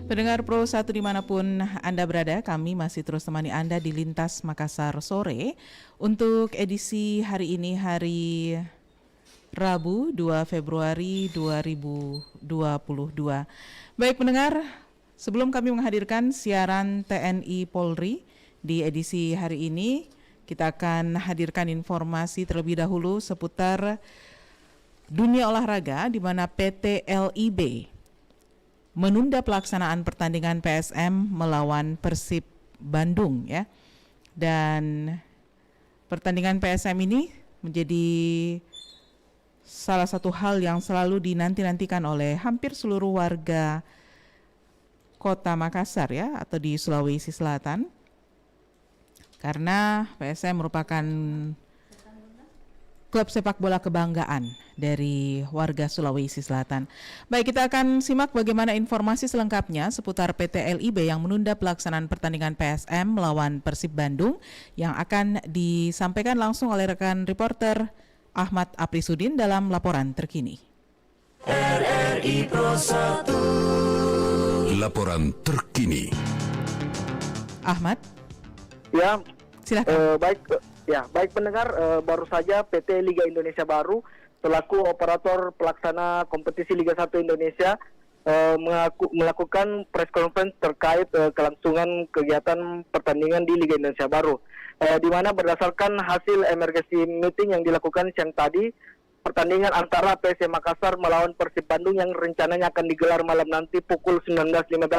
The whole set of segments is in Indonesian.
Pendengar Pro 1 dimanapun Anda berada, kami masih terus temani Anda di Lintas Makassar Sore untuk edisi hari ini, hari Rabu 2 Februari 2022. Baik pendengar, sebelum kami menghadirkan siaran TNI Polri di edisi hari ini, kita akan hadirkan informasi terlebih dahulu seputar dunia olahraga di mana PT LIB menunda pelaksanaan pertandingan PSM melawan Persib Bandung ya. Dan pertandingan PSM ini menjadi salah satu hal yang selalu dinanti-nantikan oleh hampir seluruh warga Kota Makassar ya, atau di Sulawesi Selatan. Karena PSM merupakan klub sepak bola kebanggaan dari warga Sulawesi Selatan. Baik, kita akan simak bagaimana informasi selengkapnya seputar PT LIB yang menunda pelaksanaan pertandingan PSM melawan Persib Bandung yang akan disampaikan langsung oleh rekan reporter Ahmad Aprisudin dalam laporan terkini. RRI Pro 1. Laporan terkini. Ahmad? Ya, silakan. Baik pendengar, baru saja PT Liga Indonesia Baru selaku operator pelaksana kompetisi Liga 1 Indonesia melakukan press conference terkait kelangsungan kegiatan pertandingan di Liga Indonesia Baru. Di mana berdasarkan hasil emergency meeting yang dilakukan siang tadi, pertandingan antara PSM Makassar melawan Persib Bandung yang rencananya akan digelar malam nanti pukul 19.15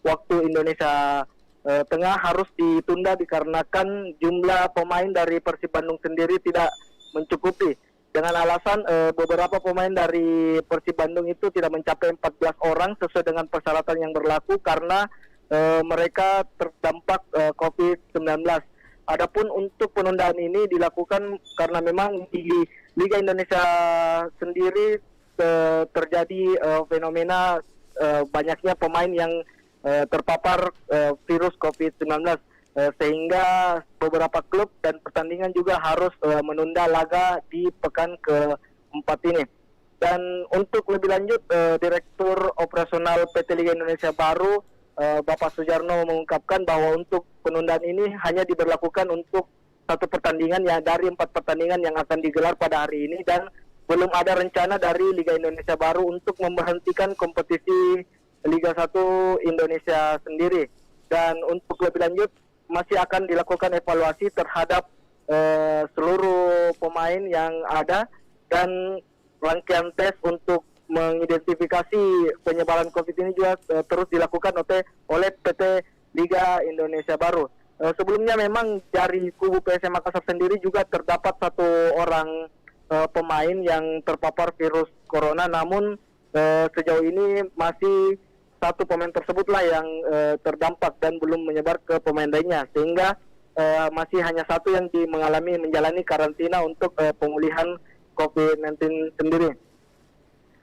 waktu Indonesia Tengah harus ditunda dikarenakan jumlah pemain dari Persib Bandung sendiri tidak mencukupi. Dengan alasan beberapa pemain dari Persib Bandung itu tidak mencapai 14 orang sesuai dengan persyaratan yang berlaku karena mereka terdampak COVID-19. Adapun untuk penundaan ini dilakukan karena memang di Liga Indonesia sendiri terjadi fenomena banyaknya pemain yang terpapar virus COVID-19 sehingga beberapa klub dan pertandingan juga harus menunda laga di pekan keempat ini. Dan untuk lebih lanjut, Direktur Operasional PT Liga Indonesia Baru Bapak Sujarno mengungkapkan bahwa untuk penundaan ini hanya diberlakukan untuk satu pertandingan ya dari 4 pertandingan yang akan digelar pada hari ini, dan belum ada rencana dari Liga Indonesia Baru untuk memberhentikan kompetisi Liga 1 Indonesia sendiri. Dan untuk lebih lanjut masih akan dilakukan evaluasi terhadap seluruh pemain yang ada dan rangkaian tes untuk mengidentifikasi penyebaran COVID ini juga terus dilakukan oleh PT Liga Indonesia Baru. Sebelumnya memang dari kubu PSM Makassar sendiri juga terdapat 1 orang pemain yang terpapar virus corona, namun sejauh ini masih 1 pemain tersebutlah yang terdampak dan belum menyebar ke pemain lainnya, sehingga masih hanya 1 yang menjalani karantina untuk pemulihan COVID-19 sendiri.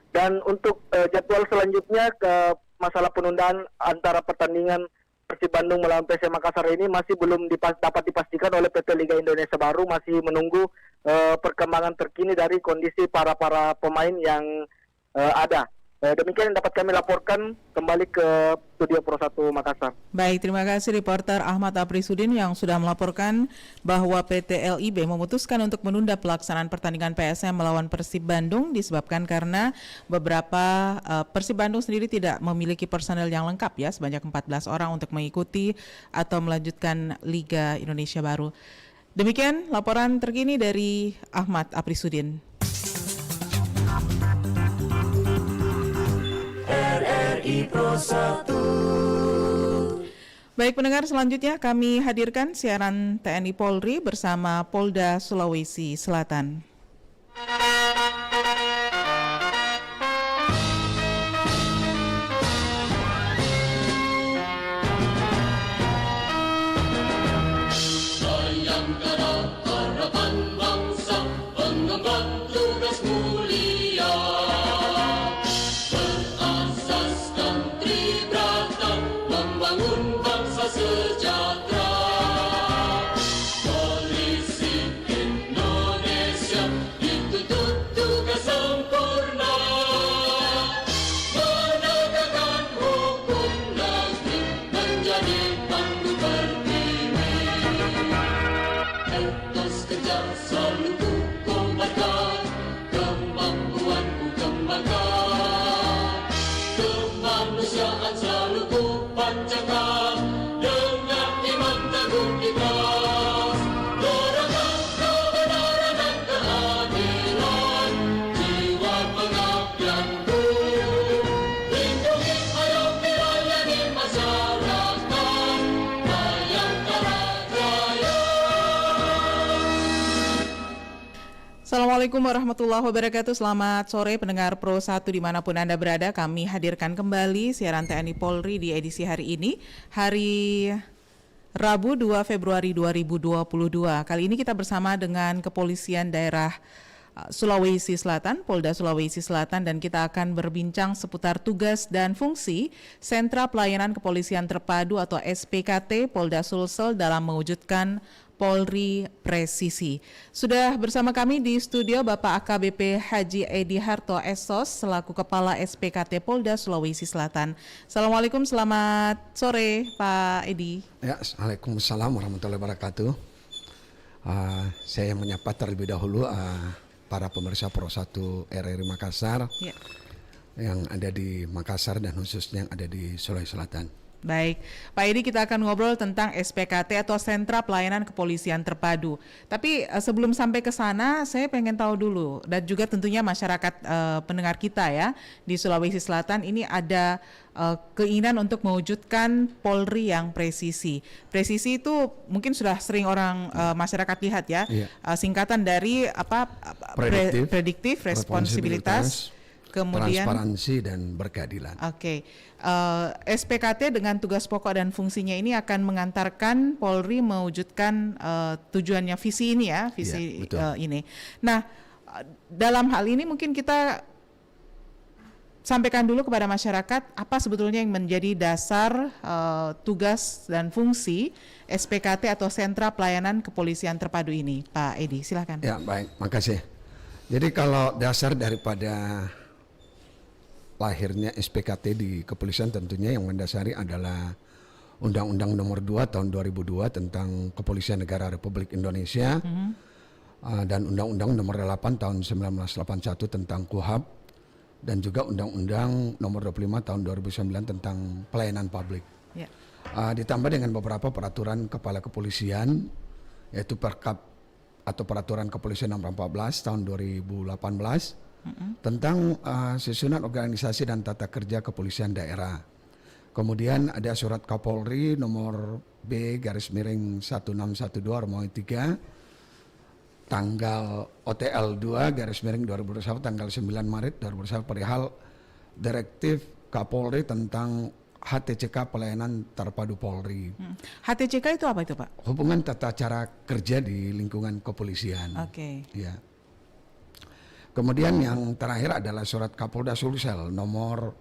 Dan untuk jadwal selanjutnya ke masalah penundaan antara pertandingan Persib Bandung melawan PSM Makassar ini masih belum dapat dipastikan oleh PT Liga Indonesia Baru, masih menunggu perkembangan terkini dari kondisi para pemain yang ada. Demikian yang dapat kami laporkan, kembali ke Studio Pro 1 Makassar. Baik, terima kasih reporter Ahmad Aprisudin yang sudah melaporkan bahwa PT LIB memutuskan untuk menunda pelaksanaan pertandingan PSM melawan Persib Bandung disebabkan karena beberapa Persib Bandung sendiri tidak memiliki personel yang lengkap ya, sebanyak 14 orang untuk mengikuti atau melanjutkan Liga Indonesia Baru. Demikian laporan terkini dari Ahmad Aprisudin. RRI Pro 1. Baik pendengar, selanjutnya kami hadirkan siaran TNI Polri bersama Polda Sulawesi Selatan. Bayangkara harapan bangsa, pengemban tugas mulia, berasaskan tribrata, membangun bangsa sejahtera. Polisi Indonesia dituntut Assalamualaikum warahmatullahi wabarakatuh. Selamat sore pendengar Pro 1 dimanapun Anda berada. Kami hadirkan kembali siaran TNI Polri di edisi hari ini, hari Rabu 2 Februari 2022. Kali ini kita bersama dengan Kepolisian Daerah Sulawesi Selatan, Polda Sulawesi Selatan, dan kita akan berbincang seputar tugas dan fungsi Sentra Pelayanan Kepolisian Terpadu atau SPKT Polda Sulsel dalam mewujudkan Polri Presisi. Sudah bersama kami di studio Bapak AKBP Haji Edi Harto SOS selaku Kepala SPKT Polda Sulawesi Selatan. Assalamualaikum, selamat sore Pak Edi. Ya, Waalaikumsalam warahmatullahi wabarakatuh. Saya menyapa terlebih dahulu para pemirsa Pro 1 RRI Makassar yang ada di Makassar dan khususnya yang ada di Sulawesi Selatan. Baik, Pak Edi, kita akan ngobrol tentang SPKT atau Sentra Pelayanan Kepolisian Terpadu. Tapi sebelum sampai ke sana, saya pengen tahu dulu, dan juga tentunya masyarakat pendengar kita ya di Sulawesi Selatan ini ada keinginan untuk mewujudkan Polri yang presisi. Presisi itu mungkin sudah sering orang masyarakat lihat ya, singkatan dari prediktif, responsibilitas, kemudian transparansi dan berkeadilan. Oke. SPKT dengan tugas pokok dan fungsinya ini akan mengantarkan Polri mewujudkan tujuannya, visi ini ya, visi ini. Nah, dalam hal ini mungkin kita sampaikan dulu kepada masyarakat apa sebetulnya yang menjadi dasar tugas dan fungsi SPKT atau Sentra Pelayanan Kepolisian Terpadu ini, Pak Edi, silakan. Ya, baik, makasih. Jadi kalau dasar daripada lahirnya SPKT di kepolisian tentunya yang mendasari adalah Undang-Undang Nomor 2 Tahun 2002 tentang Kepolisian Negara Republik Indonesia dan Undang-Undang Nomor 8 Tahun 1981 tentang KUHP dan juga Undang-Undang Nomor 25 Tahun 2009 tentang Pelayanan Publik. Ditambah dengan beberapa peraturan kepala kepolisian yaitu Perkap atau Peraturan Kepolisian Nomor 14 Tahun 2018 tentang susunan organisasi dan tata kerja kepolisian daerah. Kemudian ada surat Kapolri nomor B/1612 Romawi 3 tanggal OTL 2/2021 tanggal 9 Maret 2021 perihal direktif Kapolri tentang HTCK Pelayanan Terpadu Polri. HTCK itu apa itu, Pak? Hubungan tata cara kerja di lingkungan kepolisian. Oke. Ya. Kemudian yang terakhir adalah surat Kapolda Sulsel nomor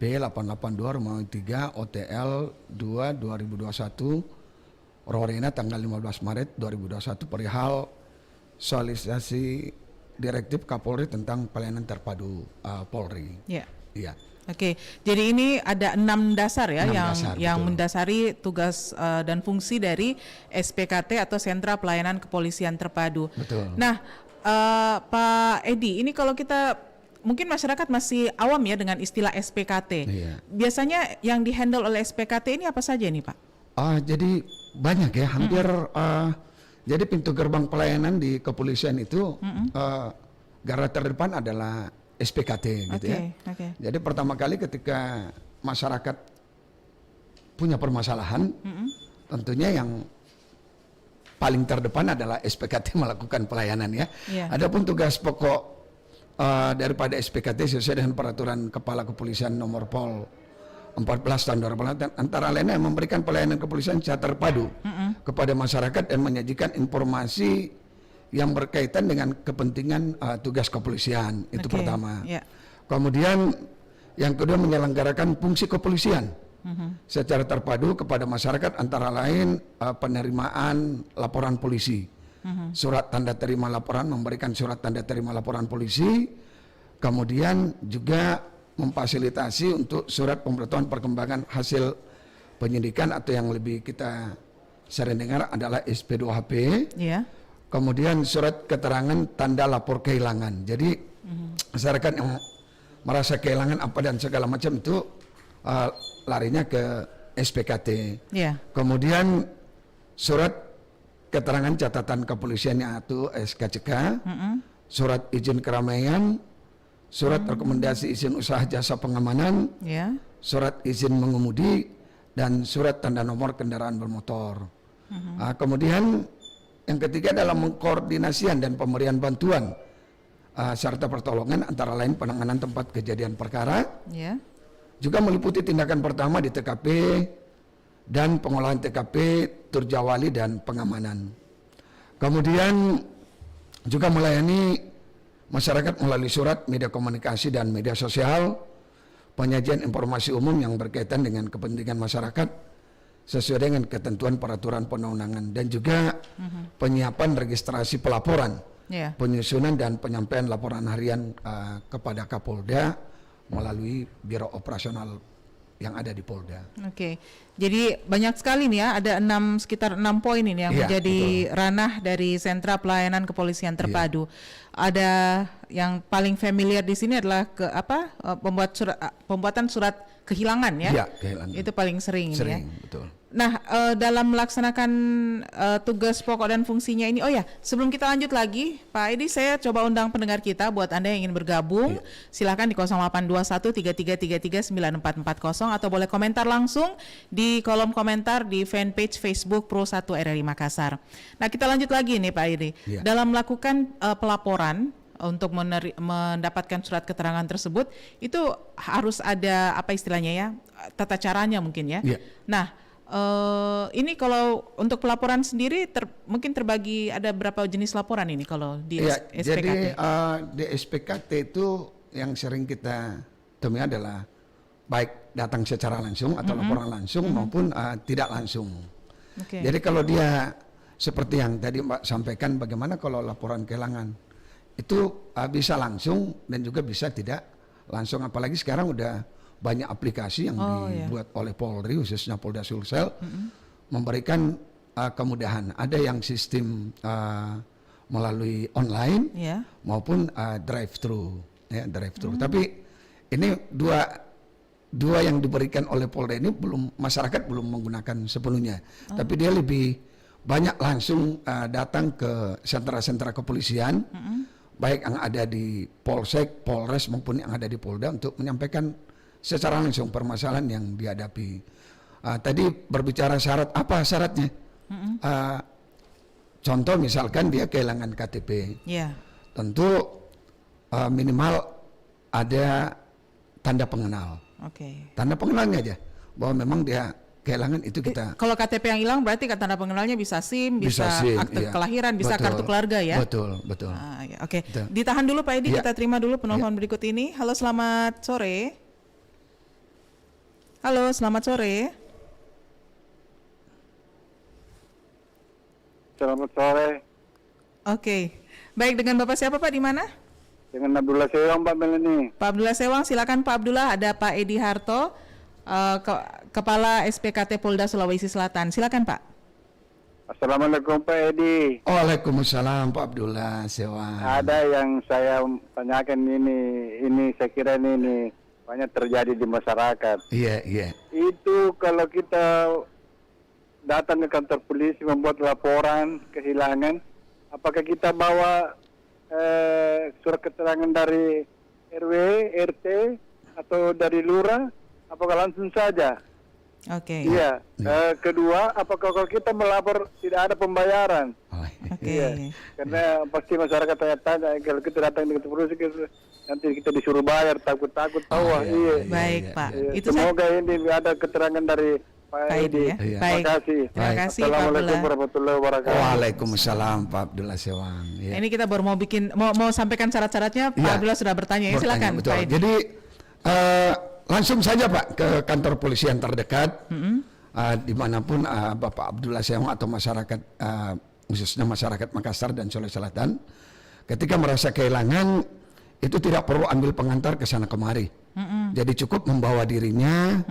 B882 Romawi 3 OTL 2 2021 Rorena tanggal 15 Maret 2021 perihal soalisasi direktif Kapolri tentang pelayanan terpadu Polri. Ya. Iya. Oke, jadi ini ada 6 dasar ya 6 yang betul. mendasari tugas dan fungsi dari SPKT atau Sentra Pelayanan Kepolisian Terpadu. Betul. Nah, Pak Edi, ini kalau kita mungkin masyarakat masih awam ya dengan istilah SPKT. Iya. Biasanya yang dihandle oleh SPKT ini apa saja nih, Pak? Jadi banyak ya, hampir jadi pintu gerbang pelayanan di kepolisian itu garda terdepan adalah SPKT gitu ya. Jadi pertama kali ketika masyarakat punya permasalahan, tentunya yang paling terdepan adalah SPKT melakukan pelayanan ya. Adapun tugas pokok daripada SPKT sesuai dengan peraturan Kepala Kepolisian Nomor Pol 14 tahun 2018 antara lainnya memberikan pelayanan kepolisian secara terpadu kepada masyarakat dan menyajikan informasi yang berkaitan dengan kepentingan tugas kepolisian. Itu pertama. Kemudian yang kedua menyelenggarakan fungsi kepolisian secara terpadu kepada masyarakat antara lain penerimaan laporan polisi, surat tanda terima laporan, memberikan surat tanda terima laporan polisi, kemudian juga memfasilitasi untuk surat pemberitahuan perkembangan hasil penyidikan atau yang lebih kita sering dengar adalah SP2HP, kemudian surat keterangan tanda lapor kehilangan. Jadi masyarakat yang merasa kehilangan apa dan segala macam itu larinya ke SPKT. Kemudian surat keterangan catatan kepolisian yaitu SKCK, surat izin keramaian, surat rekomendasi izin usaha jasa pengamanan, surat izin mengemudi, dan surat tanda nomor kendaraan bermotor. Kemudian yang ketiga adalah mengkoordinasikan dan pemberian bantuan serta pertolongan antara lain penanganan tempat kejadian perkara, Ya. juga meliputi tindakan pertama di TKP dan pengolahan TKP, turjawali dan pengamanan. Kemudian juga melayani masyarakat melalui surat, media komunikasi dan media sosial, penyajian informasi umum yang berkaitan dengan kepentingan masyarakat sesuai dengan ketentuan peraturan perundang-undangan, dan juga penyiapan registrasi pelaporan, Ya. penyusunan dan penyampaian laporan harian kepada Kapolda melalui Biro Operasional yang ada di Polda. Oke, jadi banyak sekali nih ya, ada sekitar 6 poin ini yang Iya, menjadi betul. ranah dari Sentra Pelayanan Kepolisian Terpadu. Ada yang paling familiar di sini adalah pembuatan surat kehilangan ya. Iya, kehilangan. Itu paling sering ini ya. Sering, betul. Nah, dalam melaksanakan tugas pokok dan fungsinya ini, oh ya, sebelum kita lanjut lagi, Pak Edi, saya coba undang pendengar kita buat Anda yang ingin bergabung, silakan di 082133339440 atau boleh komentar langsung di kolom komentar di fanpage Facebook Pro 1 RRI Makassar. Nah, kita lanjut lagi nih Pak Edi. Iya. Dalam melakukan pelaporan untuk mendapatkan surat keterangan tersebut, itu harus ada apa istilahnya ya, tata caranya mungkin ya. Iya. Nah, ini kalau untuk pelaporan sendiri mungkin terbagi ada berapa jenis laporan ini kalau di Ya, SPKT? jadi di SPKT itu yang sering kita temui adalah baik datang secara langsung atau laporan langsung maupun tidak langsung. Oke. Jadi kalau dia seperti yang tadi Mbak sampaikan, bagaimana kalau laporan kehilangan itu bisa langsung dan juga bisa tidak langsung, apalagi sekarang udah banyak aplikasi yang dibuat oleh Polri, khususnya Polda Sulsel, memberikan kemudahan. Ada yang sistem melalui online maupun drive-thru, ya, drive-thru. Tapi ini dua yang diberikan oleh Polda ini masyarakat belum menggunakan sepenuhnya. Tapi dia lebih banyak langsung datang ke sentra-sentra kepolisian, baik yang ada di Polsek, Polres maupun yang ada di Polda, untuk menyampaikan secara langsung permasalahan yang dihadapi. Tadi berbicara syarat, apa syaratnya? Contoh misalkan dia kehilangan KTP, tentu minimal ada tanda pengenal. Tanda pengenalnya aja, bahwa memang dia kehilangan, itu kita. Kalau KTP yang hilang berarti tanda pengenalnya bisa SIM, bisa SIM, akte iya. kelahiran, bisa Betul, kartu keluarga ya. Betul. Ya, oke. Betul. Ditahan dulu Pak Edi, Ya. kita terima dulu penelpon berikut ini. Halo, selamat sore. Halo, selamat sore. Selamat sore. Oke. Baik, dengan Bapak siapa Pak, di mana? Dengan Abdullah Sewang, Pak Melani. Pak Abdullah Sewang, silakan Pak Abdullah. Ada Pak Edi Harto, Kepala SPKT Polda Sulawesi Selatan. Silakan Pak. Assalamualaikum Pak Edi. Waalaikumsalam Pak Abdullah Sewang. Ada yang saya tanyakan ini saya kira ini banyak terjadi di masyarakat. Iya. Itu kalau kita datang ke kantor polisi membuat laporan kehilangan, apakah kita bawa surat keterangan dari RW, RT atau dari lurah, apakah langsung saja? Oke. Iya. Kedua, apakah kalau kita melapor tidak ada pembayaran? Oke. Iya. Karena pasti masyarakat tanya-tanya kalau kita datang ke polisi nanti kita disuruh bayar, takut-takut tahu. Iya. Baik Pak. Iya. Itu saya. Semoga ini ada keterangan dari Pak Edi. Ya. Iya. Baik. Terima kasih. Terima kasih Pak Assalamualaikum Abdullah. warahmatullahi wabarakatuh. Waalaikumsalam Pak Abdullah Sewang. Ya. Ini kita baru mau sampaikan syarat-syaratnya. Pak Iya. Abdullah sudah bertanya. Ya, silakan Betul. Pak Edi. Jadi langsung saja Pak ke kantor polisi yang terdekat, dimanapun Bapak Abdullah Sewang atau masyarakat, khususnya masyarakat Makassar dan Sulawesi Selatan, ketika merasa kehilangan itu tidak perlu ambil pengantar ke sana kemari. Jadi cukup membawa dirinya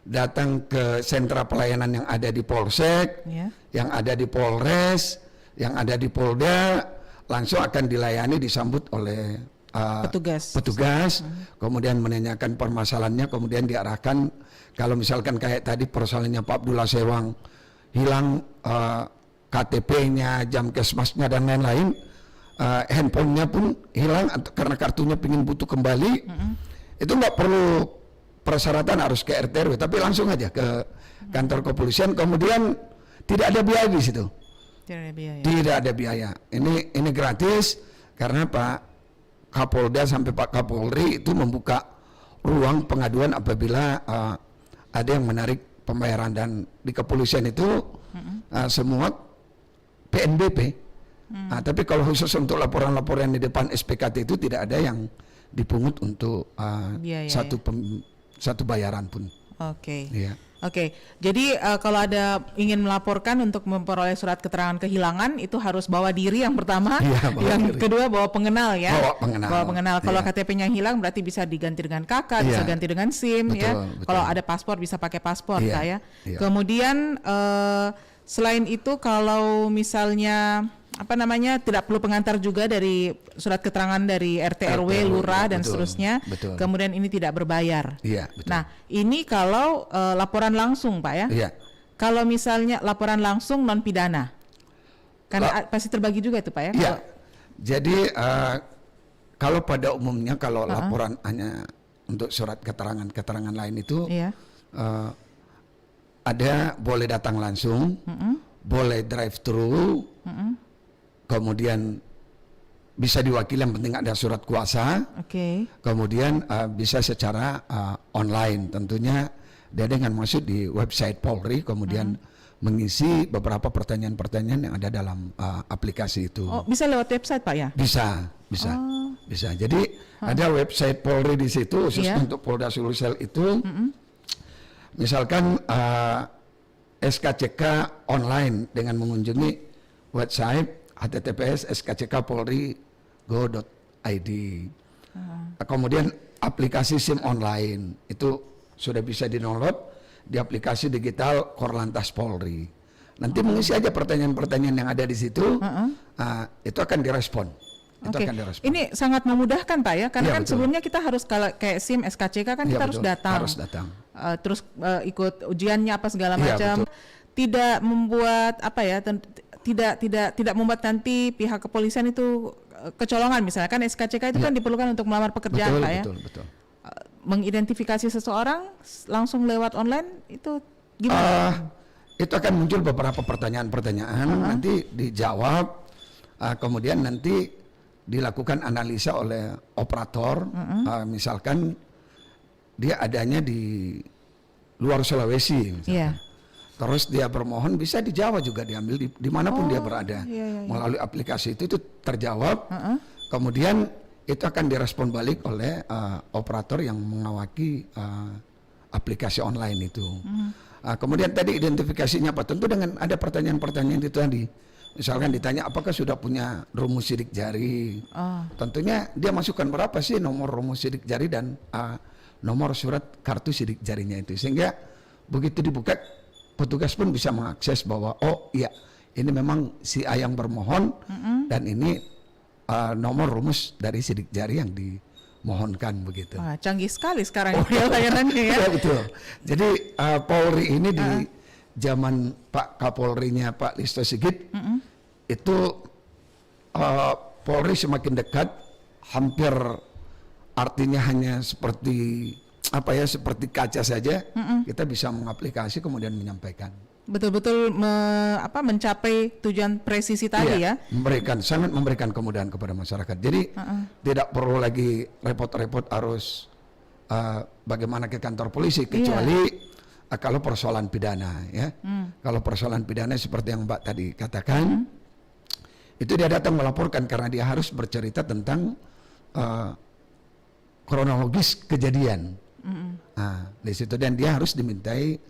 datang ke sentra pelayanan yang ada di Polsek, yang ada di Polres, yang ada di Polda, langsung akan dilayani, disambut oleh petugas, kemudian menanyakan permasalahannya, kemudian diarahkan. Kalau misalkan kayak tadi persoalannya Pak Abdullah Sewang hilang KTP-nya, jam kesmasnya dan lain-lain, handphonenya pun hilang karena kartunya ingin butuh kembali, itu nggak perlu persyaratan harus ke RT RW, tapi langsung aja ke kantor kepolisian, kemudian tidak ada biaya di situ. Tidak ada biaya. Ini gratis karena Pak Kapolda sampai Pak Kapolri itu membuka ruang pengaduan apabila ada yang menarik pembayaran, dan di kepolisian itu semua PNBP. Tapi kalau khusus untuk laporan-laporan di depan SPKT itu tidak ada yang dipungut untuk satu bayaran pun. Oke. Iya. Oke. Jadi kalau ada ingin melaporkan untuk memperoleh surat keterangan kehilangan itu harus bawa diri yang pertama, Iya, bawa yang diri. kedua bawa pengenal ya. Bawa pengenal. Kalau Iya. KTP-nya hilang berarti bisa diganti dengan KK, bisa Iya. ganti dengan SIM Betul, ya. betul. Kalau ada paspor bisa pakai paspor Iya, Kak ya. iya. Kemudian selain itu kalau misalnya tidak perlu pengantar juga dari surat keterangan dari RT RW, lurah dan betul, seterusnya. betul. Kemudian ini tidak berbayar. Iya, betul. Nah, ini kalau laporan langsung, Pak ya. Iya. Kalau misalnya laporan langsung non pidana. Karena pasti terbagi juga itu, Pak ya. Iya. Jadi kalau pada umumnya kalau laporan hanya untuk surat keterangan lain itu Iya. ada boleh datang langsung, boleh drive thru, kemudian bisa diwakili, yang penting ada surat kuasa. Oke. Kemudian bisa secara online, tentunya dia dengan masuk di website Polri, kemudian mengisi beberapa pertanyaan-pertanyaan yang ada dalam aplikasi itu. Oh, bisa lewat website, Pak ya? Bisa. Jadi ada website Polri di situ khusus Iya. untuk Polda Sulsel itu. Misalkan SKCK online dengan mengunjungi website https://skckpolri.go.id. Kemudian aplikasi SIM online itu sudah bisa di-download di aplikasi digital Korlantas Polri. Nanti mengisi aja pertanyaan-pertanyaan yang ada di situ, itu akan direspon. Itu Oke. akan direspon. Ini sangat memudahkan, Pak ya, karena Iya, kan betul. sebelumnya kita harus kalau kayak SIM, SKCK kan Iya, kita harus betul. datang. Harus datang. Terus ikut ujiannya apa segala Iya, macam. betul. Tidak membuat tidak membuat nanti pihak kepolisian itu kecolongan, misalnya kan SKCK itu Iya. kan diperlukan untuk melamar pekerjaan, Pak ya. Betul. Mengidentifikasi seseorang langsung lewat online itu gimana? Itu akan muncul beberapa pertanyaan-pertanyaan, nanti dijawab, kemudian nanti dilakukan analisa oleh operator. Misalkan dia adanya di luar Sulawesi, misalkan. Iya. Terus dia bermohon, bisa di Jawa juga diambil dimanapun dia berada, iya. melalui aplikasi itu terjawab. Kemudian itu akan direspon balik oleh operator yang mengawaki aplikasi online itu. Kemudian tadi identifikasinya apa? Tentu dengan ada pertanyaan-pertanyaan itu tadi. Misalkan ditanya apakah sudah punya rumus sidik jari. Tentunya dia masukkan berapa sih nomor rumus sidik jari dan nomor surat kartu sidik jarinya itu. Sehingga begitu dibuka, petugas pun bisa mengakses bahwa oh iya ini memang si A yang bermohon dan ini nomor rumus dari sidik jari yang dimohonkan begitu. Wah, canggih sekali sekarang ya layanannya ya. Iya, betul. Jadi Polri ini di zaman Pak Kapolrinya Pak Listo Sigit itu Polri semakin dekat, hampir artinya hanya seperti seperti kaca saja, kita bisa mengaplikasi kemudian menyampaikan. Betul-betul mencapai tujuan presisi tadi ya. Sangat memberikan kemudahan kepada masyarakat. Jadi tidak perlu lagi repot-repot harus bagaimana ke kantor polisi, kecuali kalau persoalan pidana ya. Kalau persoalan pidana seperti yang Mbak tadi katakan, itu dia datang melaporkan karena dia harus bercerita tentang kronologis kejadian. Di situ dan dia harus dimintai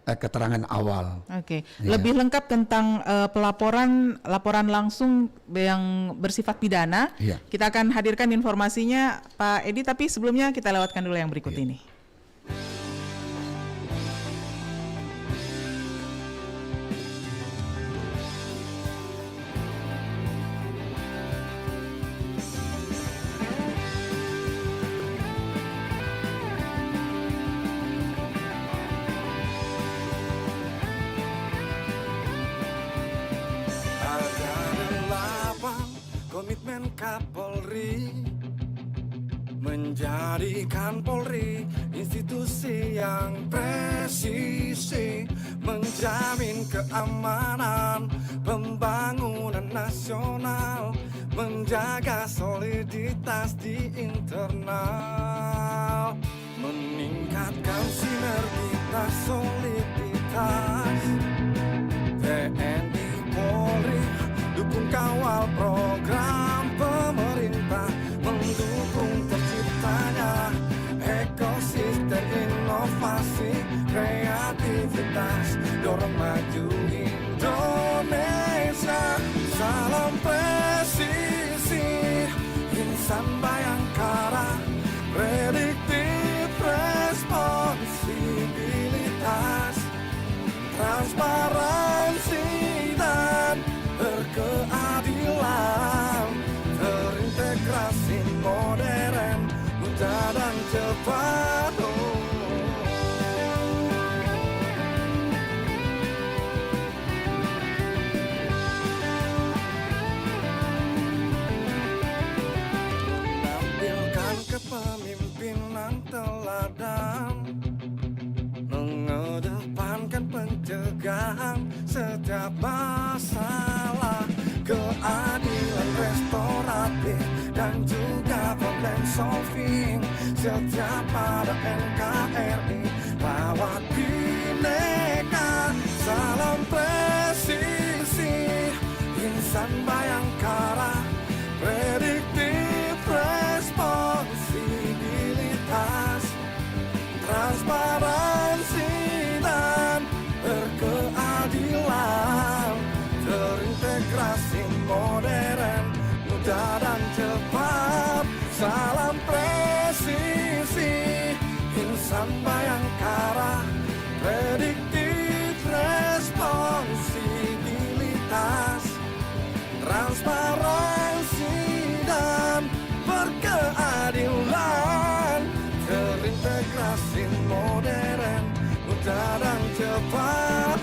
keterangan awal. Oke. Ya. Lebih lengkap tentang laporan langsung yang bersifat pidana. Ya. Kita akan hadirkan informasinya Pak Edi, tapi sebelumnya kita lewatkan dulu yang berikut ini. Ada 8 komitmen Kapolri menjadikan Polri institusi yang presisi, menjamin keamanan pembangunan nasional, menjaga soliditas di internal, meningkatkan sinergitas soliditas. TNI Polri dukung kawal program pemerintah, mendukung terciptanya ekosistem inovasi kreativitas, dorong maju Indonesia. Salam presisi, insan bayangkara, prediktif responsibilitas, transparansi dan berkeadilan, terintegrasi modern, mudah dan cepat. Tampilkan kepemimpinan teladan, mengedepankan pencegahan setiap masalah, keadilan restoratif dan juga problem solving. Setiap pada NKRI rawat bineka. Salam presisi, insan bayangkara, prediktif responsibilitas, transparansi dan berkeadilan, terintegrasi modern, mudah dan cepat. Salam presisi, insan bayangkara, prediktif responsibilitas, transparansi dan berkeadilan, terintegrasi modern, mudah dan cepat.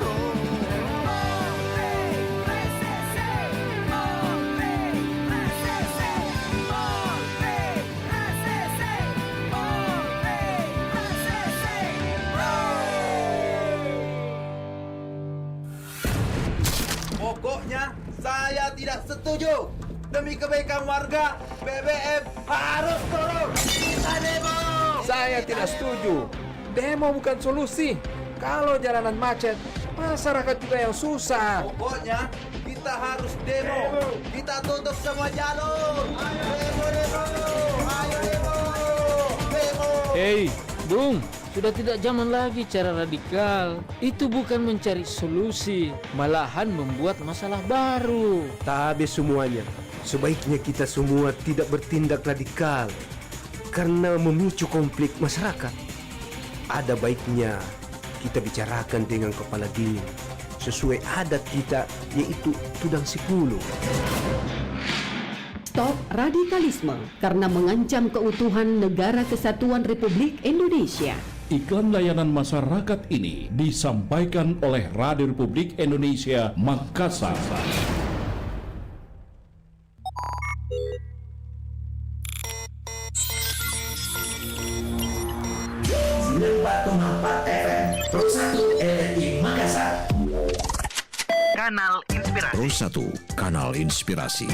Pokoknya saya tidak setuju. Demi kebaikan warga, BBM harus turun. Kita demo. Saya tidak setuju. Demo bukan solusi. Kalau jalanan macet, masyarakat juga yang susah. Pokoknya kita harus demo. Kita tutup semua jalur. Demo, demo. Ayo demo. Demo. Hei, Bung, sudah tidak zaman lagi cara radikal. Itu bukan mencari solusi, malahan membuat masalah baru. Tak habis semuanya. Sebaiknya kita semua tidak bertindak radikal karena memicu konflik masyarakat. Ada baiknya kita bicarakan dengan kepala dingin sesuai adat kita, yaitu tudang 10. Stop radikalisme karena mengancam keutuhan Negara Kesatuan Republik Indonesia. Iklan layanan masyarakat ini disampaikan oleh Radio Republik Indonesia Makassar. Pro 1 RRI Makassar. Kanal Inspirasi. Pro 1 Kanal Inspirasi.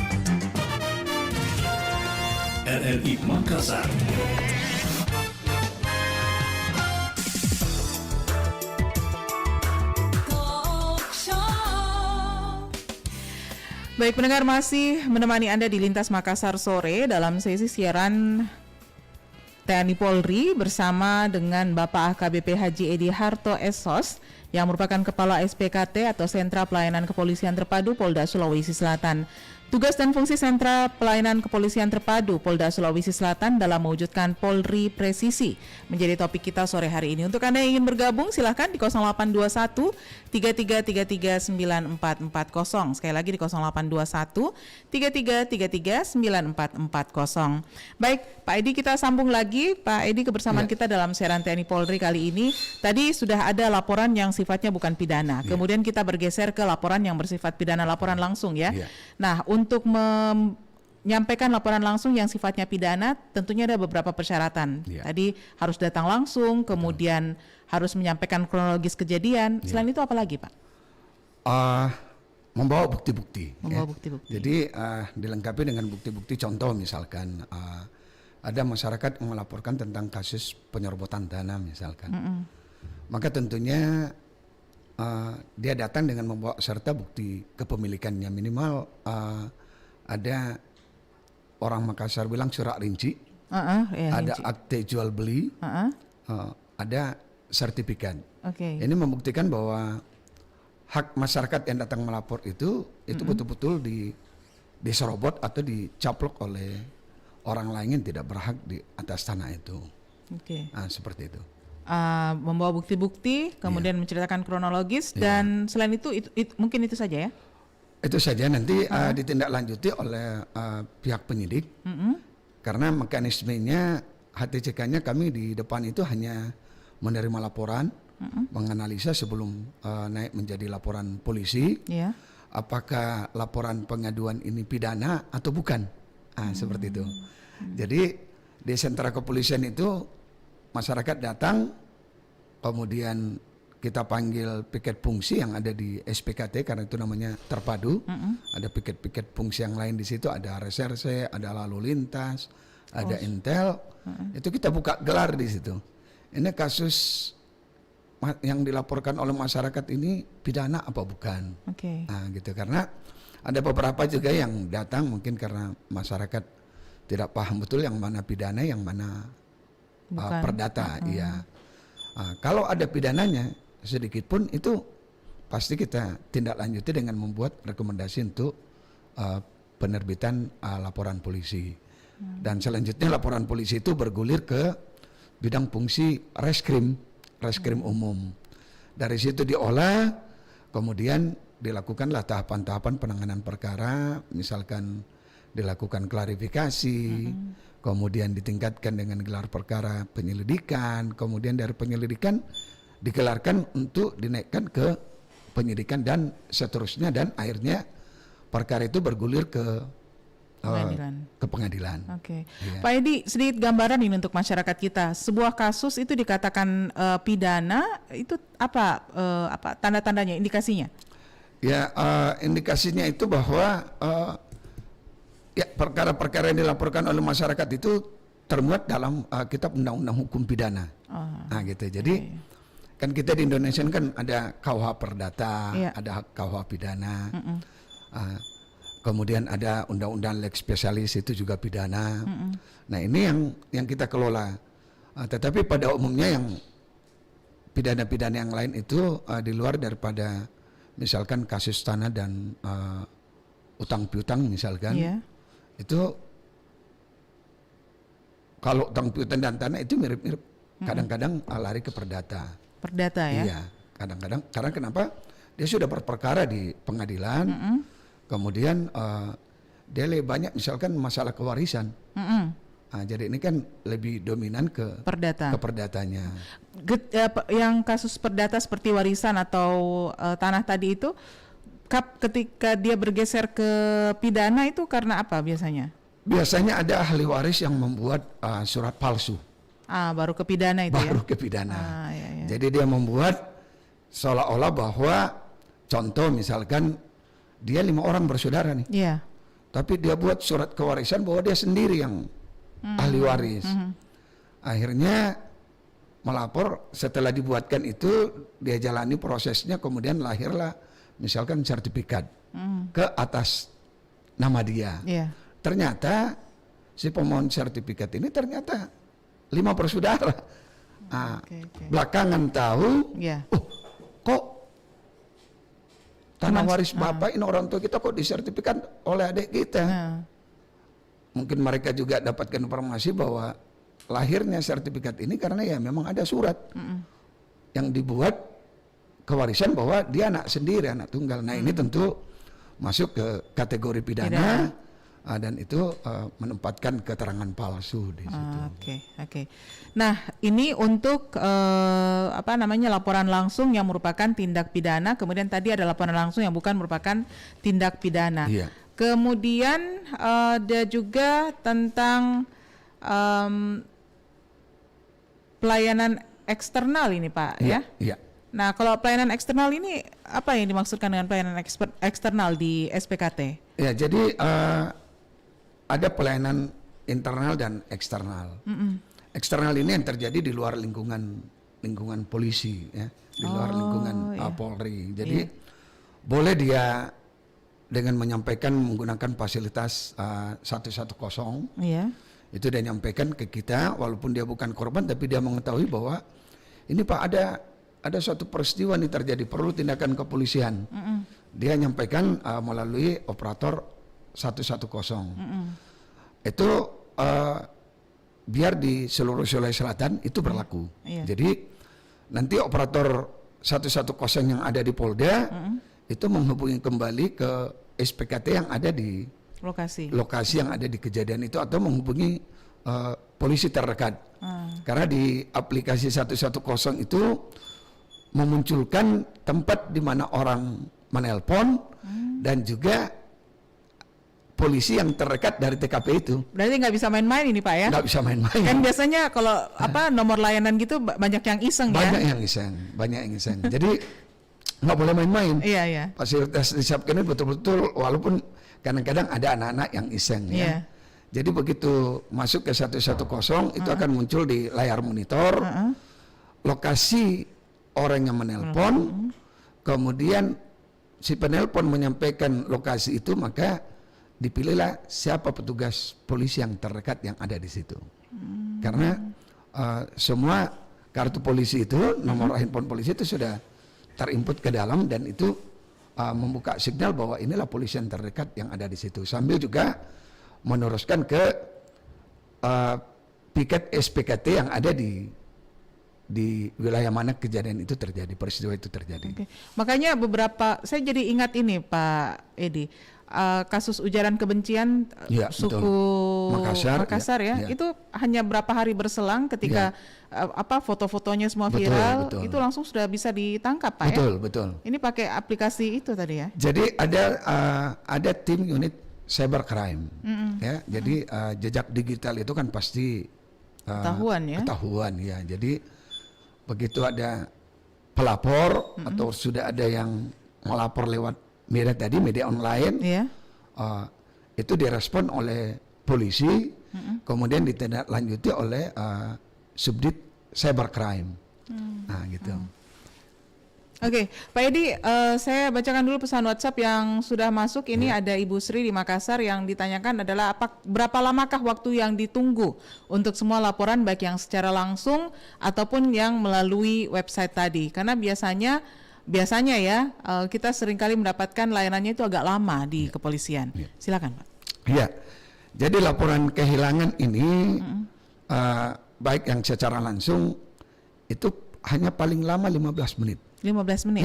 RRI Makassar. Baik pendengar, masih menemani Anda di Lintas Makassar sore dalam sesi siaran TNI Polri bersama dengan Bapak AKBP Haji Edi Harto SOS yang merupakan Kepala SPKT atau Sentra Pelayanan Kepolisian Terpadu Polda Sulawesi Selatan. Tugas dan fungsi Sentra Pelayanan Kepolisian Terpadu Polda Sulawesi Selatan dalam mewujudkan Polri Presisi menjadi topik kita sore hari ini. Untuk Anda yang ingin bergabung silahkan di 0821 3333 9440. Sekali lagi di 0821 3333 9440. Baik, Pak Edi, kita sambung lagi. Pak Edi, kebersamaan kita dalam siaran TNI Polri kali ini. Tadi sudah ada laporan yang sifatnya bukan pidana. Kemudian kita bergeser ke laporan yang bersifat pidana, laporan langsung ya. Nah, untuk menyampaikan laporan langsung yang sifatnya pidana tentunya ada beberapa persyaratan. Tadi harus datang langsung, kemudian harus menyampaikan kronologis kejadian. Selain itu apa lagi, Pak? membawa bukti-bukti. Membawa bukti-bukti. Jadi dilengkapi dengan bukti-bukti. Contoh misalkan ada masyarakat yang melaporkan tentang kasus penyerobotan dana misalkan. Maka tentunya dia datang dengan membawa serta bukti kepemilikannya, minimal ada orang Makassar bilang surat rinci, ada rinci. akte jual beli, ada sertifikat. Ini membuktikan bahwa hak masyarakat yang datang melapor itu betul-betul diserobot atau dicaplok oleh orang lain yang tidak berhak di atas tanah itu. Seperti itu. Membawa bukti-bukti, kemudian menceritakan kronologis, dan selain itu mungkin itu saja ya? Itu saja, nanti ditindaklanjuti oleh pihak penyidik, karena mekanismenya HTCK-nya kami di depan itu hanya menerima laporan, menganalisa sebelum naik menjadi laporan polisi, apakah laporan pengaduan ini pidana atau bukan. Seperti itu. Jadi di sentra kepolisian itu masyarakat datang, kemudian kita panggil piket fungsi yang ada di SPKT karena itu namanya terpadu. Ada piket-piket fungsi yang lain di situ, ada reserse, ada lalu lintas, ada intel. Itu kita buka gelar di situ. Ini kasus yang dilaporkan oleh masyarakat ini pidana apa bukan? Gitu, karena ada beberapa juga yang datang mungkin karena masyarakat tidak paham betul yang mana pidana, yang mana perdata. Kalau ada pidananya sedikit pun itu pasti kita tindak lanjuti dengan membuat rekomendasi untuk penerbitan laporan polisi. Dan selanjutnya laporan polisi itu bergulir ke bidang fungsi reskrim umum. Dari situ diolah, kemudian dilakukanlah tahapan-tahapan penanganan perkara, misalkan dilakukan klarifikasi, kemudian ditingkatkan dengan gelar perkara penyelidikan, kemudian dari penyelidikan dikelarkan untuk dinaikkan ke penyidikan dan seterusnya, dan akhirnya perkara itu bergulir ke pengadilan. Pak Edi, sedikit gambaran ini untuk masyarakat kita. Sebuah kasus itu dikatakan pidana, itu apa tanda-tandanya, indikasinya? Ya, indikasinya itu bahwa perkara-perkara yang dilaporkan oleh masyarakat itu termuat dalam kitab undang-undang hukum pidana. Gitu. Jadi kan kita di Indonesia kan ada KUH Perdata, ada KUH Pidana, kemudian ada undang-undang lex specialis itu juga pidana. Nah ini yang kita kelola. Tetapi pada umumnya yang pidana-pidana yang lain itu di luar daripada misalkan kasus tanah dan utang piutang misalkan, itu kalau utang piutang dan tanah itu mirip-mirip, kadang-kadang lari ke perdata. Perdata ya? Iya, kadang-kadang. Karena kenapa? Dia sudah berperkara di pengadilan, kemudian dia lebih banyak misalkan masalah kewarisan. Jadi ini kan lebih dominan ke perdatanya. Yang kasus perdata seperti warisan atau tanah tadi itu, ketika dia bergeser ke pidana itu karena apa biasanya? Biasanya ada ahli waris yang membuat surat palsu. Baru ke pidana itu baru ke pidana. Jadi dia membuat seolah-olah bahwa contoh misalkan dia 5 orang bersaudara nih. Tapi dia buat surat kewarisan bahwa dia sendiri yang ahli waris. Akhirnya melapor, setelah dibuatkan itu dia jalani prosesnya, kemudian lahirlah misalkan sertifikat ke atas nama dia. Ternyata si pemohon sertifikat ini ternyata 5 bersaudara. Belakangan tahu, kok tanah waris bapak ini orang tua kita kok disertifikat oleh adik kita. Mungkin mereka juga dapatkan informasi bahwa lahirnya sertifikat ini karena ya memang ada surat yang dibuat kewarisan bahwa dia anak sendiri, anak tunggal. Nah ini tentu masuk ke kategori pidana. Dan itu menempatkan keterangan palsu di situ. Oke. Nah, ini untuk laporan langsung yang merupakan tindak pidana. Kemudian tadi ada laporan langsung yang bukan merupakan tindak pidana. Kemudian ada juga tentang pelayanan eksternal ini, Pak, ya? Iya. Nah, kalau pelayanan eksternal ini apa yang dimaksudkan dengan pelayanan eksternal di SPKT? Ya, jadi ada pelayanan internal dan eksternal. Eksternal ini yang terjadi di luar lingkungan polisi, ya, di luar lingkungan Polri. Jadi boleh dia dengan menyampaikan menggunakan fasilitas 110, itu dia nyampaikan ke kita, walaupun dia bukan korban, tapi dia mengetahui bahwa ini Pak ada suatu peristiwa nih terjadi, perlu tindakan kepolisian. Dia nyampaikan melalui operator 110. Itu biar di seluruh Sulawesi Selatan itu berlaku. Jadi nanti operator 110 yang ada di Polda itu menghubungi kembali ke SPKT yang ada di lokasi yang ada di kejadian itu, atau menghubungi polisi terdekat. Karena di aplikasi 110 itu memunculkan tempat di mana orang menelpon dan juga polisi yang terdekat dari TKP itu. Berarti nggak bisa main-main ini Pak ya? Nggak bisa main-main. Kan biasanya kalau nomor layanan gitu banyak yang iseng ya? Banyak yang iseng. Jadi nggak boleh main-main. Iya. Fasilitas disiapkan ini betul-betul, walaupun kadang-kadang ada anak-anak yang iseng ya. Jadi begitu masuk ke 110 itu akan muncul di layar monitor lokasi orang yang menelpon, kemudian si penelpon menyampaikan lokasi itu, maka dipilihlah siapa petugas polisi yang terdekat yang ada di situ. Karena semua kartu polisi itu, nomor handphone polisi itu sudah terinput ke dalam, dan itu membuka signal bahwa inilah polisi yang terdekat yang ada di situ. Sambil juga meneruskan ke piket SPKT yang ada di wilayah mana kejadian itu terjadi, peristiwa itu terjadi. Makanya saya jadi ingat ini Pak Edi, kasus ujaran kebencian suku Makassar ya, itu hanya berapa hari berselang ketika foto-fotonya semua viral, itu langsung sudah bisa ditangkap Pak ya? Betul. Ini pakai aplikasi itu tadi ya? Jadi ada tim unit cybercrime, ya. Jadi jejak digital itu kan pasti ketahuan ya. Jadi begitu ada pelapor atau sudah ada yang melapor lewat media online, itu direspon oleh polisi, kemudian ditindaklanjuti oleh subdit cybercrime. Nah gitu. Oke, Pak Edi, saya bacakan dulu pesan WhatsApp yang sudah masuk. Ini ada Ibu Sri di Makassar yang ditanyakan adalah berapa lamakah waktu yang ditunggu untuk semua laporan, baik yang secara langsung ataupun yang melalui website tadi. Karena biasanya ya kita seringkali mendapatkan layanannya itu agak lama di kepolisian. Silakan Pak. Iya, jadi laporan kehilangan ini baik yang secara langsung itu hanya paling lama 15 menit. 15 menit.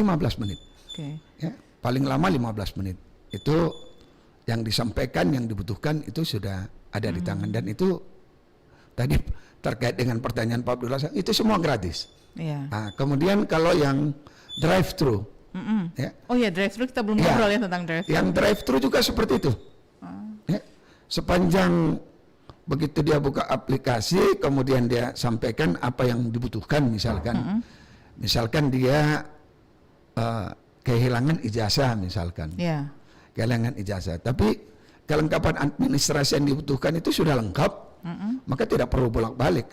Oke. Ya, paling lama 15 menit. Itu yang disampaikan, yang dibutuhkan itu sudah ada di tangan, dan itu tadi terkait dengan pertanyaan Pak Abdullah, itu semua gratis. Nah, kemudian kalau yang drive-thru, ya. Oh ya, drive-thru kita belum ngobrol ya tentang drive-thru. Yang drive-thru juga seperti itu. Ya, sepanjang begitu dia buka aplikasi, kemudian dia sampaikan apa yang dibutuhkan, misalkan dia kehilangan ijazah kehilangan ijazah, tapi kelengkapan administrasi yang dibutuhkan itu sudah lengkap, maka tidak perlu bolak-balik.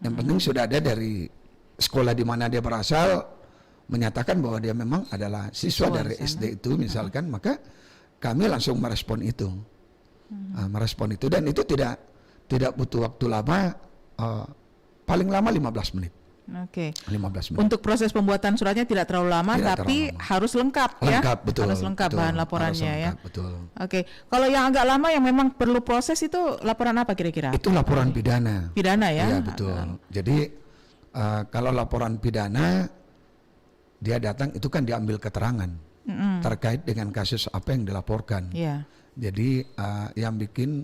Yang penting sudah ada dari sekolah di mana dia berasal, menyatakan bahwa dia memang adalah siswa dari SD itu misalkan, maka kami langsung merespon itu. Dan itu tidak butuh waktu lama, paling lama 15 menit. Oke. 15 menit. Untuk proses pembuatan suratnya tidak terlalu lama, tapi harus lengkap ya. Betul. Harus lengkap bahan laporannya ya. Betul. Oke. Kalau yang agak lama yang memang perlu proses itu laporan apa kira-kira? Itu laporan pidana. Pidana ya? Iya, betul. Jadi kalau laporan pidana dia datang itu kan diambil keterangan terkait dengan kasus apa yang dilaporkan. Jadi yang bikin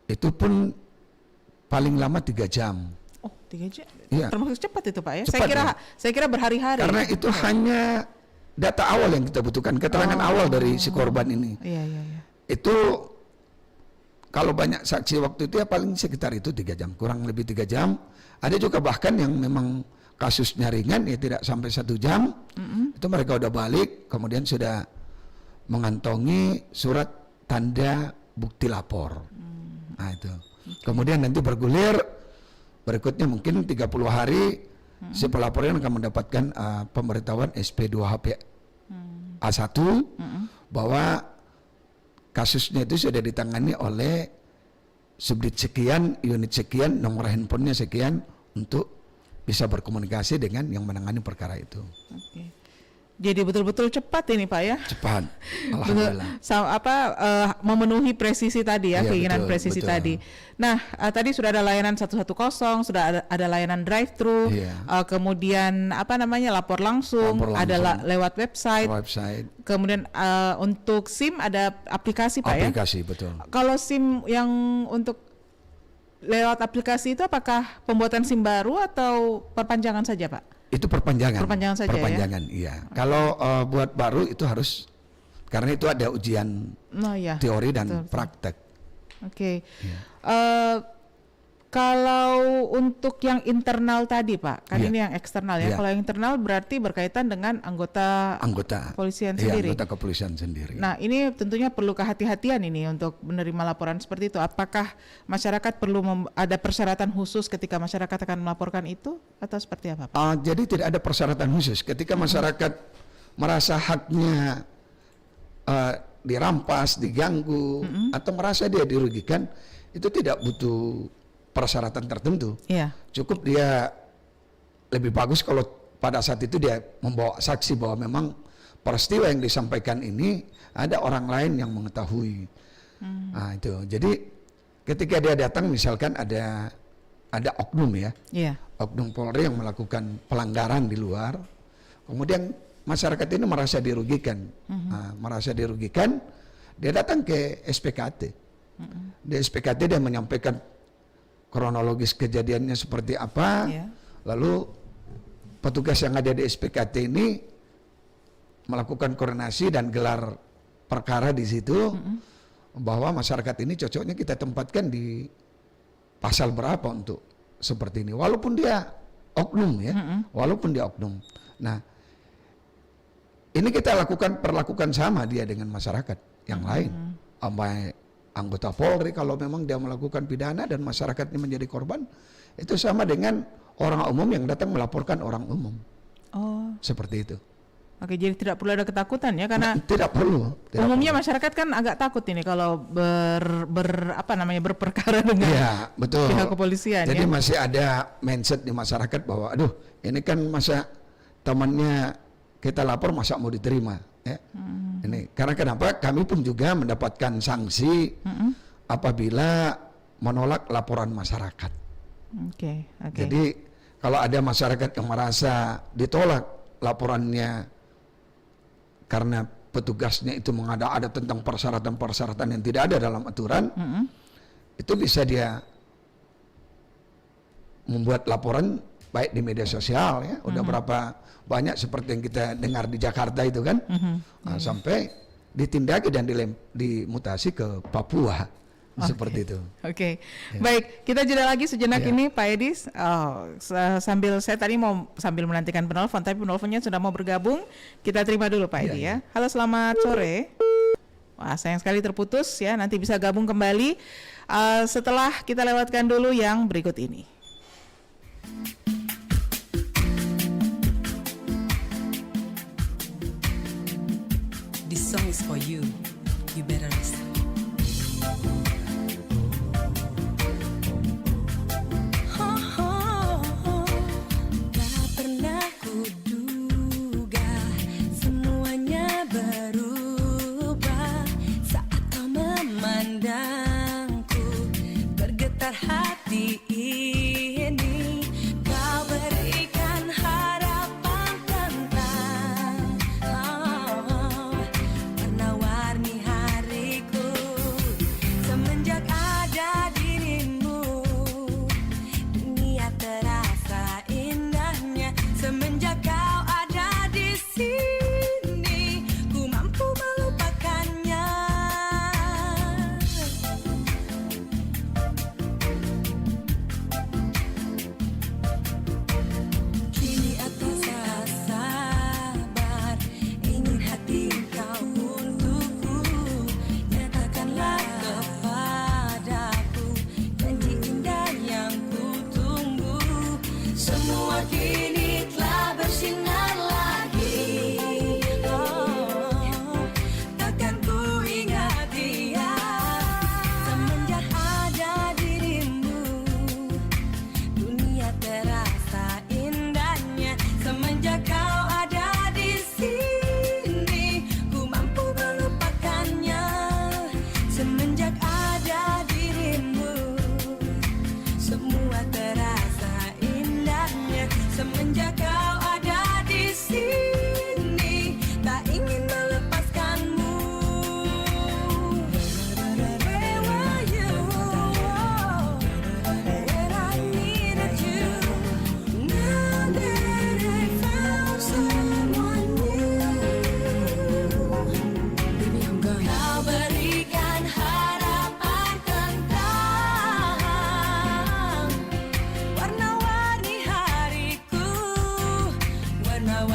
itu pun paling lama 3 jam. Oh, 3 jam. Ya. Termasuk cepat itu Pak ya? Cepat, saya kira berhari-hari. Karena itu hanya data awal yang kita butuhkan, keterangan awal dari si korban ini. Iya. Itu kalau banyak saksi waktu itu ya paling sekitar itu 3 jam, kurang lebih 3 jam. Ada juga bahkan yang memang kasusnya ringan ya tidak sampai 1 jam, itu mereka udah balik, kemudian sudah mengantongi surat tanda bukti lapor. Nah itu. Kemudian nanti bergulir, berikutnya mungkin 30 hari si pelapornya akan mendapatkan pemberitahuan SP2HP A1 bahwa kasusnya itu sudah ditangani oleh subdit sekian, unit sekian, nomor handphonenya sekian untuk bisa berkomunikasi dengan yang menangani perkara itu. Oke. Jadi betul-betul cepat ini Pak ya? Cepat, alhamdulillah. Memenuhi presisi tadi ya, Iya, keinginan betul, presisi betul. tadi. Nah, tadi sudah ada layanan 110, sudah ada layanan drive-thru, kemudian lapor langsung, ada lewat website. Kemudian untuk SIM ada aplikasi Pak ya? Aplikasi, betul. Kalau SIM yang untuk lewat aplikasi itu apakah pembuatan SIM baru atau perpanjangan saja Pak? Itu perpanjangan. Perpanjangan saja perpanjangan, ya? Iya. Kalau buat baru itu harus, karena itu ada ujian teori dan praktek. Oke. Kalau untuk yang internal tadi Pak, kan ini yang eksternal ya. Kalau yang internal berarti berkaitan dengan anggota kepolisian sendiri. Anggota kepolisian sendiri. Nah ini tentunya perlu kehati-hatian ini untuk menerima laporan seperti itu. Apakah masyarakat perlu ada persyaratan khusus ketika masyarakat akan melaporkan itu atau seperti apa Pak? Jadi tidak ada persyaratan khusus. Ketika masyarakat merasa haknya dirampas, diganggu, atau merasa dia dirugikan, itu tidak butuh persyaratan tertentu. Cukup dia lebih bagus kalau pada saat itu dia membawa saksi bahwa memang peristiwa yang disampaikan ini ada orang lain yang mengetahui. Nah itu. Jadi ketika dia datang misalkan ada oknum ya, oknum Polri yang melakukan pelanggaran di luar, kemudian masyarakat ini merasa dirugikan, merasa dirugikan, dia datang ke SPKT. Di SPKT dia menyampaikan kronologis kejadiannya seperti apa, lalu petugas yang ada di SPKT ini melakukan koordinasi dan gelar perkara di situ, bahwa masyarakat ini cocoknya kita tempatkan di pasal berapa untuk seperti ini, walaupun dia oknum ya, walaupun dia oknum. Nah, ini kita perlakukan sama dia dengan masyarakat yang lain, sampai anggota Polri kalau memang dia melakukan pidana dan masyarakatnya menjadi korban, itu sama dengan orang umum yang datang melaporkan orang umum. Seperti itu. Oke, jadi tidak perlu ada ketakutan ya, karena tidak perlu. Umumnya masyarakat kan agak takut ini kalau berperkara dengan pihak kepolisian. Jadi masih ada mindset di masyarakat bahwa aduh ini kan masa temannya kita lapor masa mau diterima. Ya. Ini karena kenapa kami pun juga mendapatkan sanksi apabila menolak laporan masyarakat. Jadi kalau ada masyarakat yang merasa ditolak laporannya karena petugasnya itu ada tentang persyaratan-persyaratan yang tidak ada dalam aturan, itu bisa dia membuat laporan baik di media sosial ya, udah berapa banyak seperti yang kita dengar di Jakarta itu kan, sampai ditindaki dan dimutasi ke Papua, seperti itu. Baik, kita jeda lagi sejenak ini Pak Edi. Sambil saya tadi mau sambil menantikan penelpon, tapi penelponnya sudah mau bergabung. Kita terima dulu Pak Edi ya. Halo, selamat sore. Wah, sayang sekali terputus ya. Nanti bisa gabung kembali setelah kita lewatkan dulu yang berikut ini. This song is for you. You better listen. Tak pernah kuduga semuanya berubah saat kau memandangku, bergetar hati ini. Kau berikan harapan tentang warna-warni hariku.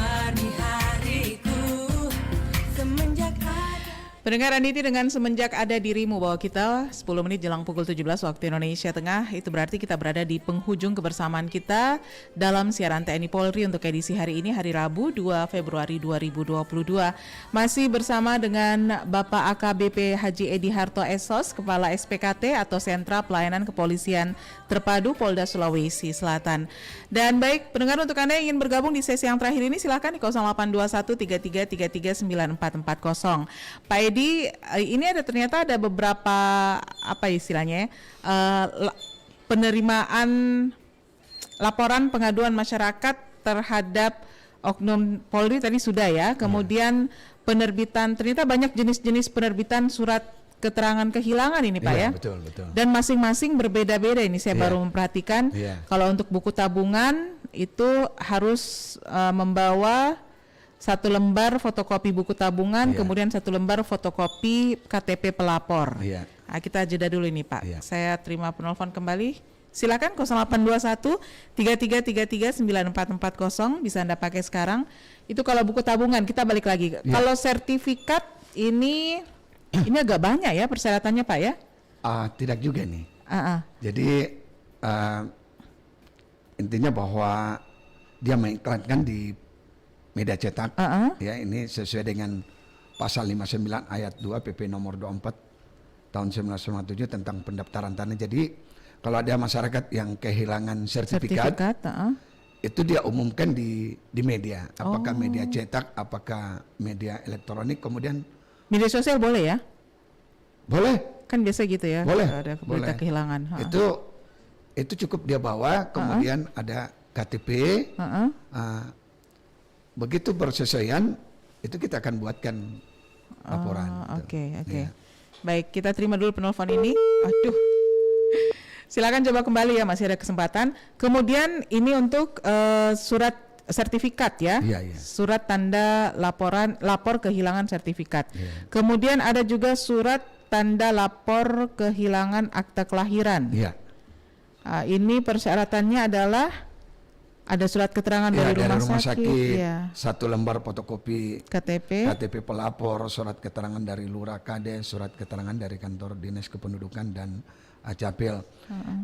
hari-hariku semenjak Pendengar Anditi dengan Semenjak Ada Dirimu bawa kita 10 menit jelang pukul 17 waktu Indonesia Tengah. Itu berarti kita berada di penghujung kebersamaan kita dalam siaran TNI Polri untuk edisi hari ini, hari Rabu 2 Februari 2022. Masih bersama dengan Bapak AKBP Haji Edi Harto SOS, Kepala SPKT atau Sentra Pelayanan Kepolisian Terpadu Polda Sulawesi Selatan. Dan baik, pendengar, untuk Anda yang ingin bergabung di sesi yang terakhir ini silakan di 0821 3333 9440. Pak Edi, ini ternyata ada beberapa istilahnya penerimaan laporan pengaduan masyarakat terhadap oknum Polri tadi sudah ya. Kemudian penerbitan, ternyata banyak jenis-jenis penerbitan surat keterangan kehilangan ini Pak ya. Betul. Dan masing-masing berbeda-beda ini saya baru memperhatikan. Kalau untuk buku tabungan itu harus membawa 1 lembar fotokopi buku tabungan, kemudian 1 lembar fotokopi KTP pelapor. Nah, kita jeda dulu ini Pak. Saya terima penelpon kembali. Silakan 0821 3333 9440 bisa Anda pakai sekarang. Itu kalau buku tabungan. Kita balik lagi. Kalau sertifikat ini agak banyak ya persyaratannya Pak ya? Tidak juga nih. Jadi intinya bahwa dia mengiklankan di media cetak, ya ini sesuai dengan pasal 59 ayat 2 PP nomor 24 tahun 1997 tentang pendaftaran tanah. Jadi kalau ada masyarakat yang kehilangan sertifikat itu dia umumkan di media, apakah media cetak, apakah media elektronik, kemudian media sosial boleh ya? Boleh. Kan biasa gitu ya. Boleh. Ada berita kehilangan. Itu cukup dia bawa, kemudian ada KTP. Begitu bersesuaian itu kita akan buatkan laporan. Oke. Baik, kita terima dulu penelpon ini. Aduh. Silakan coba kembali ya, masih ada kesempatan. Kemudian ini untuk surat sertifikat ya. Surat tanda lapor kehilangan sertifikat. Kemudian ada juga surat tanda lapor kehilangan akta kelahiran. Ini persyaratannya adalah ada surat keterangan dari rumah sakit, 1 lembar fotokopi KTP pelapor, surat keterangan dari Lurah Kades, surat keterangan dari kantor Dinas Kependudukan dan Capil.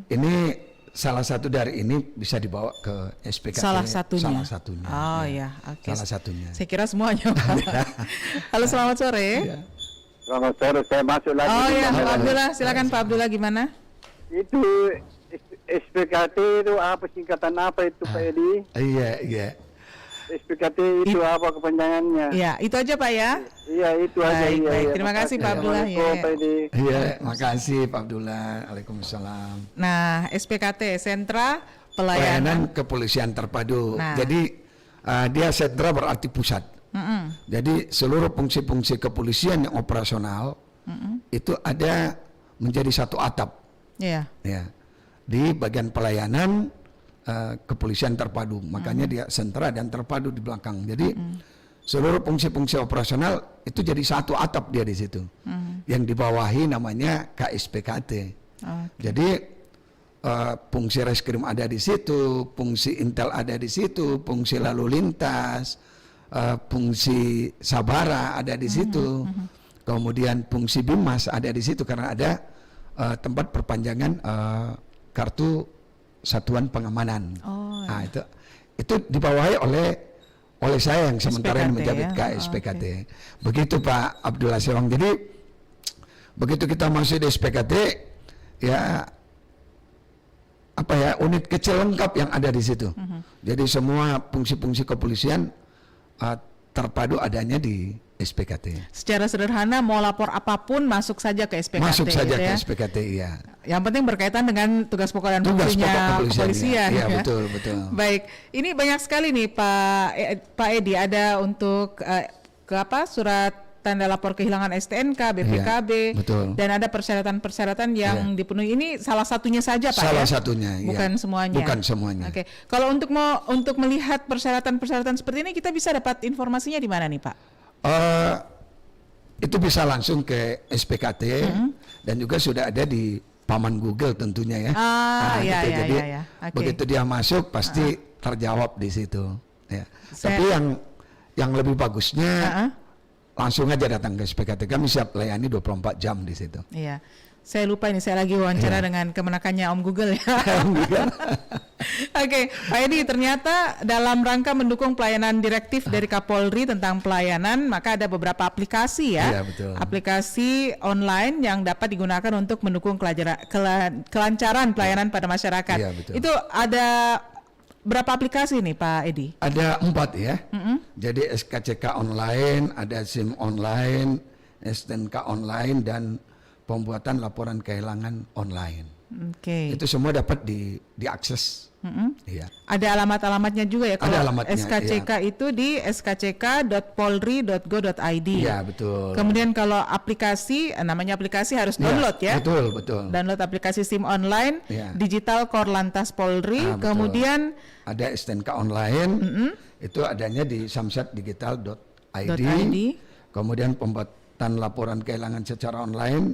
Ini salah satu dari ini bisa dibawa ke SPKT. Salah satunya. Oh ya, oke. Salah satunya. Saya kira semuanya. Halo, selamat sore. Selamat sore, saya masuk lagi. Oh ya, Pak Abdullah, silakan Pak Abdullah, gimana? Itu SPKT itu apa, singkatan apa itu Pak Edi? Iya. SPKT itu apa kepanjangannya? Iya, itu aja Pak ya. Iya, itu aja. Baik. Terima kasih Pak Abdullah ya. Iya, makasih Pak Abdullah. Waalaikumsalam. Nah, SPKT Sentra Pelayanan Kepolisian Terpadu. Jadi dia sentra berarti pusat. Jadi seluruh fungsi-fungsi kepolisian yang operasional itu ada menjadi satu atap. Ya. Di bagian pelayanan kepolisian terpadu, makanya dia sentra dan terpadu di belakang. Jadi seluruh fungsi-fungsi operasional itu jadi satu atap dia di situ. Yang dibawahi namanya KSPKT. Jadi fungsi reskrim ada di situ, fungsi intel ada di situ, fungsi lalu lintas, fungsi sabara ada di situ, kemudian fungsi bimas ada di situ karena ada tempat perpanjangan kartu satuan pengamanan. Nah, itu dibawahi oleh saya yang sementara yang menjabat KSPKT. Begitu Pak Abdullah Sewang. Jadi begitu kita masuk di SPKT ya unit kecil lengkap yang ada di situ. Jadi semua fungsi-fungsi kepolisian terpadu adanya di SPKT. Secara sederhana mau lapor apapun masuk saja ke SPKT. Masuk saja gitu ke ya? SPKT, ya. Yang penting berkaitan dengan tugas pokok dan fungsinya kepolisian. Iya, betul. Baik, ini banyak sekali nih Pak Edi, ada untuk surat tanda lapor kehilangan STNK, BPKB, dan ada persyaratan-persyaratan yang dipenuhi. Ini salah satunya saja Pak Salah satunya, bukan semuanya. Bukan semuanya. Oke. Kalau untuk melihat persyaratan-persyaratan seperti ini, kita bisa dapat informasinya di mana nih Pak? Itu bisa langsung ke SPKT dan juga sudah ada di paman Google tentunya ya. Jadi begitu dia masuk pasti terjawab di situ. Ya. Tapi yang lebih bagusnya langsung aja datang ke SPKT. Kami siap layani 24 jam di situ. Iya. Saya lupa ini, saya lagi wawancara dengan kemenakannya Om Google ya. Oke, Pak Edi, ternyata dalam rangka mendukung pelayanan direktif dari Kapolri tentang pelayanan, maka ada beberapa aplikasi ya. Iya, betul. Aplikasi online yang dapat digunakan untuk mendukung kelancaran pelayanan pada masyarakat. Iya, betul. Itu ada berapa aplikasi nih Pak Edi? Ada 4 ya. Jadi SKCK online, ada SIM online, STNK online, dan pembuatan laporan kehilangan online. Oke. Itu semua dapat diakses. Iya. Ada alamat-alamatnya juga ya. Kalau ada alamatnya, SKCK itu di skck.polri.go.id. Iya, betul. Kemudian kalau aplikasi, namanya aplikasi harus download ya. Betul, betul. Download aplikasi SIM online, Digital Korlantas Polri, kemudian ada STNK online. Itu adanya di samsatdigital.id. Kemudian pembuatan laporan kehilangan secara online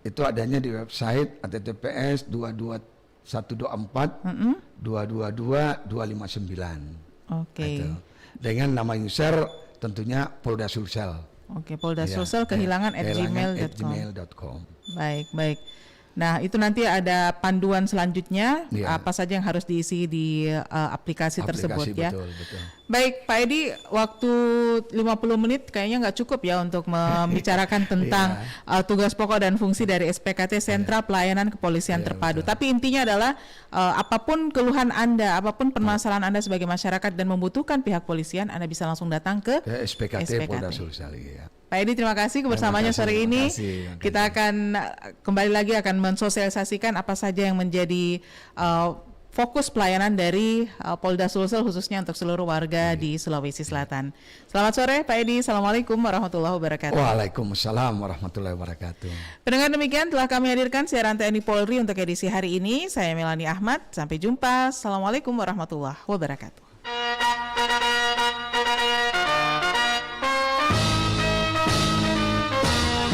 itu adanya di website https 22124222259. Oke. Dengan nama user tentunya Polda Sulsel. Oke, Polda Sulsel kehilangan@gmail.com. Baik. Nah, itu nanti ada panduan selanjutnya apa saja yang harus diisi di aplikasi tersebut ya. Betul. Baik, Pak Edi, waktu 50 menit kayaknya nggak cukup ya untuk membicarakan tentang tugas pokok dan fungsi dari SPKT Sentra Pelayanan Kepolisian Terpadu. Tapi intinya adalah apapun keluhan Anda, apapun permasalahan Anda sebagai masyarakat dan membutuhkan pihak polisian, Anda bisa langsung datang ke SPKT Polda Sulsel. Pak Edi, terima kasih kebersamaannya sore ini. Kita akan kembali lagi akan mensosialisasikan apa saja yang menjadi fokus pelayanan dari Polda Sulsel khususnya untuk seluruh warga di Sulawesi Selatan. Selamat sore Pak Edi, Assalamualaikum warahmatullahi wabarakatuh. Waalaikumsalam warahmatullahi wabarakatuh. Pendengar, demikian telah kami hadirkan siaran TNI Polri untuk edisi hari ini. Saya Melani Ahmad, sampai jumpa. Assalamualaikum warahmatullahi wabarakatuh.